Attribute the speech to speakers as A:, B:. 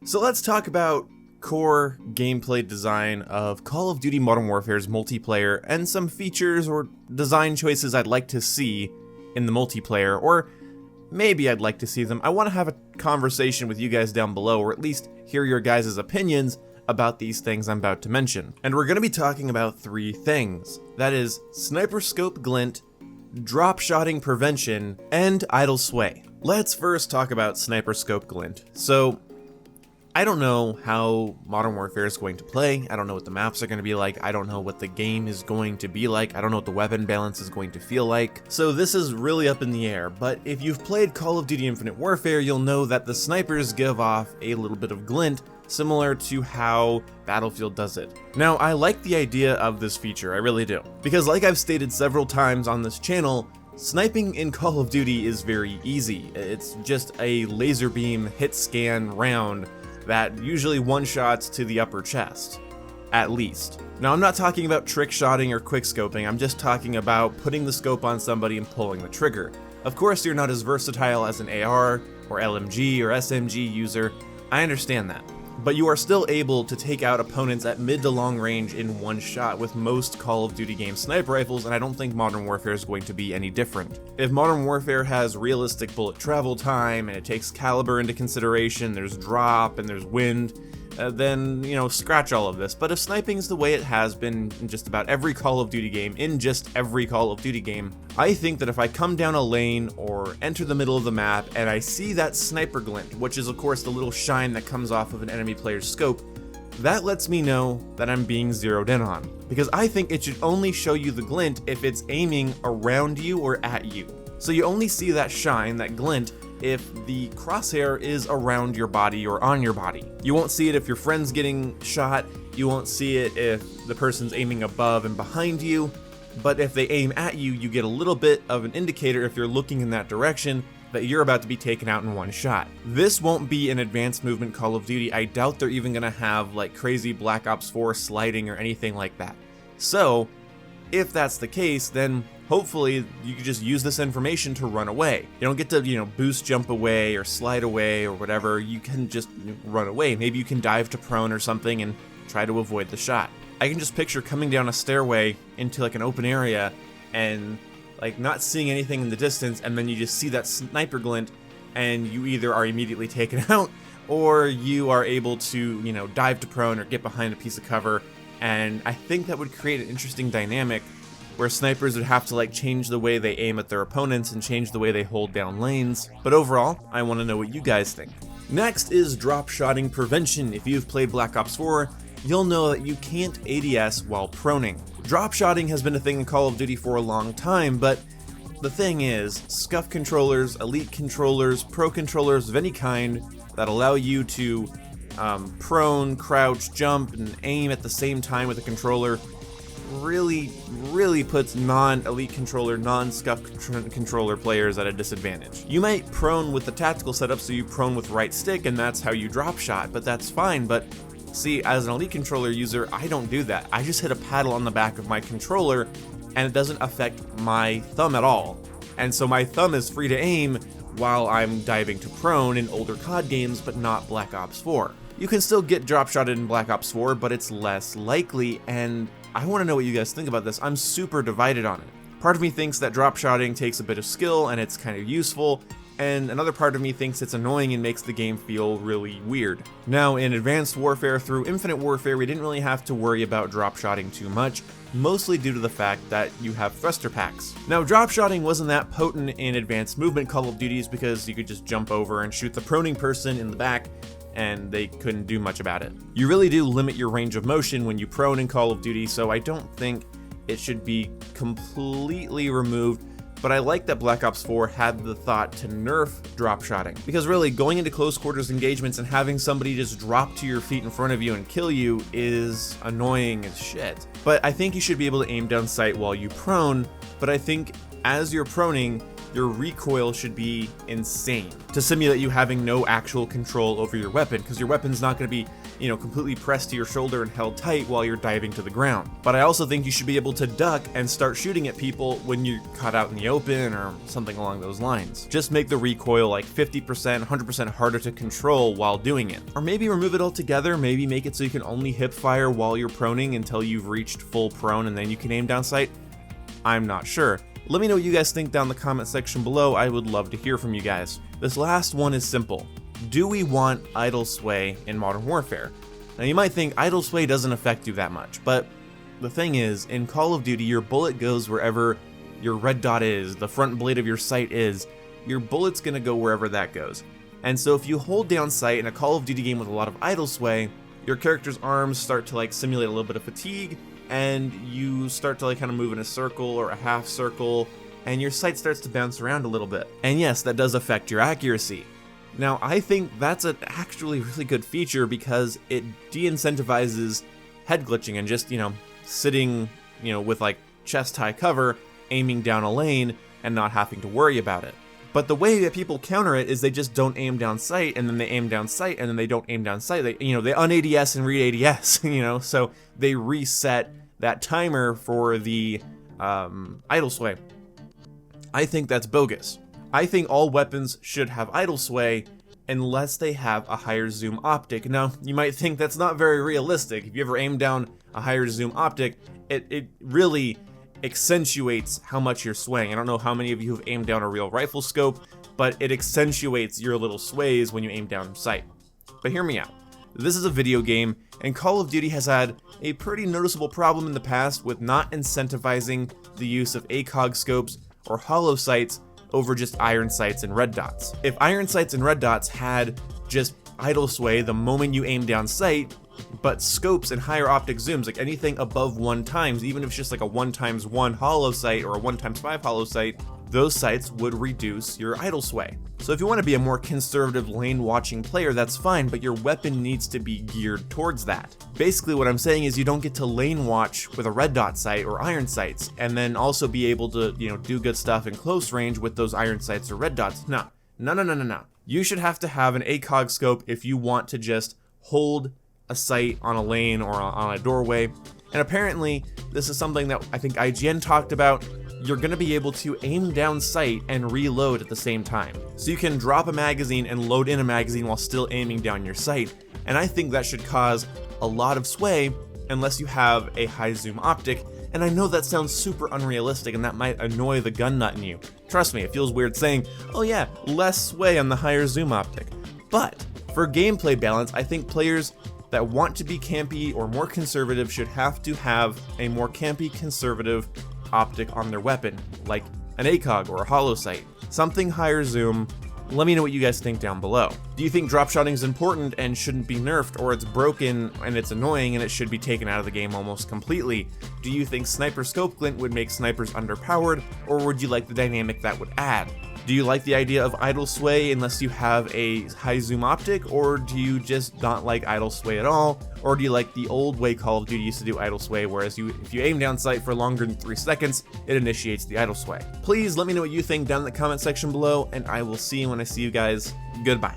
A: So let's talk about core gameplay design of Call of Duty Modern Warfare's multiplayer and some features or design choices I'd like to see in the multiplayer, or maybe I'd like to see them. I want to have a conversation with you guys down below, or at least hear your guys' opinions about these things I'm about to mention. And we're going to be talking about three things. That is Sniper Scope Glint, Drop Shotting Prevention, and Idle Sway. Let's first talk about Sniper Scope Glint. So, I don't know how Modern Warfare is going to play. I don't know what the maps are going to be like. I don't know what the game is going to be like. I don't know what the weapon balance is going to feel like. So this is really up in the air. But if you've played Call of Duty Infinite Warfare, you'll know that the snipers give off a little bit of glint, similar to how Battlefield does it. Now, I like the idea of this feature, I really do. Because like I've stated several times on this channel, sniping in Call of Duty is very easy. It's just a laser beam hit scan round that usually one-shots to the upper chest, at least. Now, I'm not talking about trick shotting or quick scoping, I'm just talking about putting the scope on somebody and pulling the trigger. Of course, you're not as versatile as an AR or LMG or SMG user, I understand that. But you are still able to take out opponents at mid to long range in one shot with most Call of Duty game sniper rifles, and I don't think Modern Warfare is going to be any different. If Modern Warfare has realistic bullet travel time, and it takes caliber into consideration, there's drop, and there's wind, then, scratch all of this. But if sniping is the way it has been in just about every Call of Duty game, I think that if I come down a lane or enter the middle of the map and I see that sniper glint, which is of course the little shine that comes off of an enemy player's scope, that lets me know that I'm being zeroed in on. Because I think it should only show you the glint if it's aiming around you or at you. So you only see that shine, that glint, if the crosshair is around your body or on your body. You won't see it if your friend's getting shot, you won't see it if the person's aiming above and behind you, but if they aim at you, you get a little bit of an indicator if you're looking in that direction that you're about to be taken out in one shot. This won't be an advanced movement Call of Duty. I doubt they're even gonna have like crazy Black Ops 4 sliding or anything like that. So, if that's the case, then hopefully you can just use this information to run away. You don't get to, boost jump away or slide away or whatever. You can just run away. Maybe you can dive to prone or something and try to avoid the shot. I can just picture coming down a stairway into like an open area and like not seeing anything in the distance, and then you just see that sniper glint and you either are immediately taken out or you are able to, dive to prone or get behind a piece of cover. And I think that would create an interesting dynamic where snipers would have to like change the way they aim at their opponents and change the way they hold down lanes. But overall, I want to know what you guys think. Next is drop shotting prevention. If you've played Black Ops 4, you'll know that you can't ADS while proning. Drop shotting has been a thing in Call of Duty for a long time, but the thing is, SCUF controllers, elite controllers, pro controllers of any kind that allow you to prone, crouch, jump, and aim at the same time with a controller really puts non-elite controller, non-SCUF controller players at a disadvantage. You might prone with the tactical setup, so you prone with right stick and that's how you drop shot, but that's fine. But see, as an elite controller user, I don't do that. I just hit a paddle on the back of my controller and it doesn't affect my thumb at all. And so my thumb is free to aim while I'm diving to prone in older COD games, but not Black Ops 4. You can still get drop shotted in Black Ops 4, but it's less likely, and I want to know what you guys think about this. I'm super divided on it. Part of me thinks that drop shotting takes a bit of skill and it's kind of useful, and another part of me thinks it's annoying and makes the game feel really weird. Now, in Advanced Warfare through Infinite Warfare, we didn't really have to worry about drop shotting too much, mostly due to the fact that you have thruster packs. Now, drop shotting wasn't that potent in Advanced Movement Call of Duties because you could just jump over and shoot the proning person in the back, and they couldn't do much about it. You really do limit your range of motion when you prone in Call of Duty, so I don't think it should be completely removed, but I like that Black Ops 4 had the thought to nerf drop shotting. Because really, going into close quarters engagements and having somebody just drop to your feet in front of you and kill you is annoying as shit. But I think you should be able to aim down sight while you prone, but I think as you're proning, your recoil should be insane to simulate you having no actual control over your weapon, because your weapon's not going to be, completely pressed to your shoulder and held tight while you're diving to the ground. But I also think you should be able to duck and start shooting at people when you're caught out in the open or something along those lines. Just make the recoil like 50%, 100% harder to control while doing it. Or maybe remove it altogether, maybe make it so you can only hip fire while you're proning until you've reached full prone and then you can aim down sight. I'm not sure. Let me know what you guys think down in the comment section below. I would love to hear from you guys. This last one is simple. Do we want idle sway in Modern Warfare? Now you might think idle sway doesn't affect you that much, but the thing is, in Call of Duty, your bullet goes wherever your red dot is, the front blade of your sight is. Your bullet's gonna go wherever that goes. And so if you hold down sight in a Call of Duty game with a lot of idle sway, your character's arms start to simulate a little bit of fatigue, and you start to kind of move in a circle or a half circle, and your sight starts to bounce around a little bit. And yes, that does affect your accuracy. Now, I think that's an actually really good feature because it de-incentivizes head glitching and just, sitting, with chest high cover, aiming down a lane, and not having to worry about it. But the way that people counter it is they just don't aim down sight, and then they aim down sight, and then they don't aim down sight. They un-ADS and re-ADS, so they reset that timer for the idle sway. I think that's bogus. I think all weapons should have idle sway unless they have a higher zoom optic. Now, you might think that's not very realistic. If you ever aim down a higher zoom optic, it really accentuates how much you're swaying. I don't know how many of you have aimed down a real rifle scope, but it accentuates your little sways when you aim down sight. But hear me out. This is a video game, and Call of Duty has had a pretty noticeable problem in the past with not incentivizing the use of ACOG scopes or hollow sights over just iron sights and red dots. If iron sights and red dots had just idle sway the moment you aim down sight, but scopes and higher optic zooms, like anything above 1 times, even if it's just like a 1x1 hollow sight or a 1x5 hollow sight, those sights would reduce your idle sway. So if you want to be a more conservative lane watching player, that's fine, but your weapon needs to be geared towards that. Basically what I'm saying is you don't get to lane watch with a red dot sight or iron sights, and then also be able to, do good stuff in close range with those iron sights or red dots. No. You should have to have an ACOG scope if you want to just hold a sight on a lane or on a doorway. And apparently, this is something that I think IGN talked about. You're going to be able to aim down sight and reload at the same time. So you can drop a magazine and load in a magazine while still aiming down your sight. And I think that should cause a lot of sway unless you have a high zoom optic. And I know that sounds super unrealistic and that might annoy the gun nut in you. Trust me, it feels weird saying, oh yeah, less sway on the higher zoom optic. But for gameplay balance, I think players that want to be campy or more conservative should have to have a more campy conservative optic on their weapon, like an ACOG or a hollow sight. Something higher zoom. Let me know what you guys think down below. Do you think drop shotting is important and shouldn't be nerfed, or it's broken and it's annoying and it should be taken out of the game almost completely? Do you think sniper scope glint would make snipers underpowered, or would you like the dynamic that would add? Do you like the idea of idle sway unless you have a high zoom optic, or do you just not like idle sway at all? Or do you like the old way Call of Duty used to do idle sway, whereas if you aim down sight for longer than 3 seconds, it initiates the idle sway? Please let me know what you think down in the comment section below, and I will see you when I see you guys. Goodbye.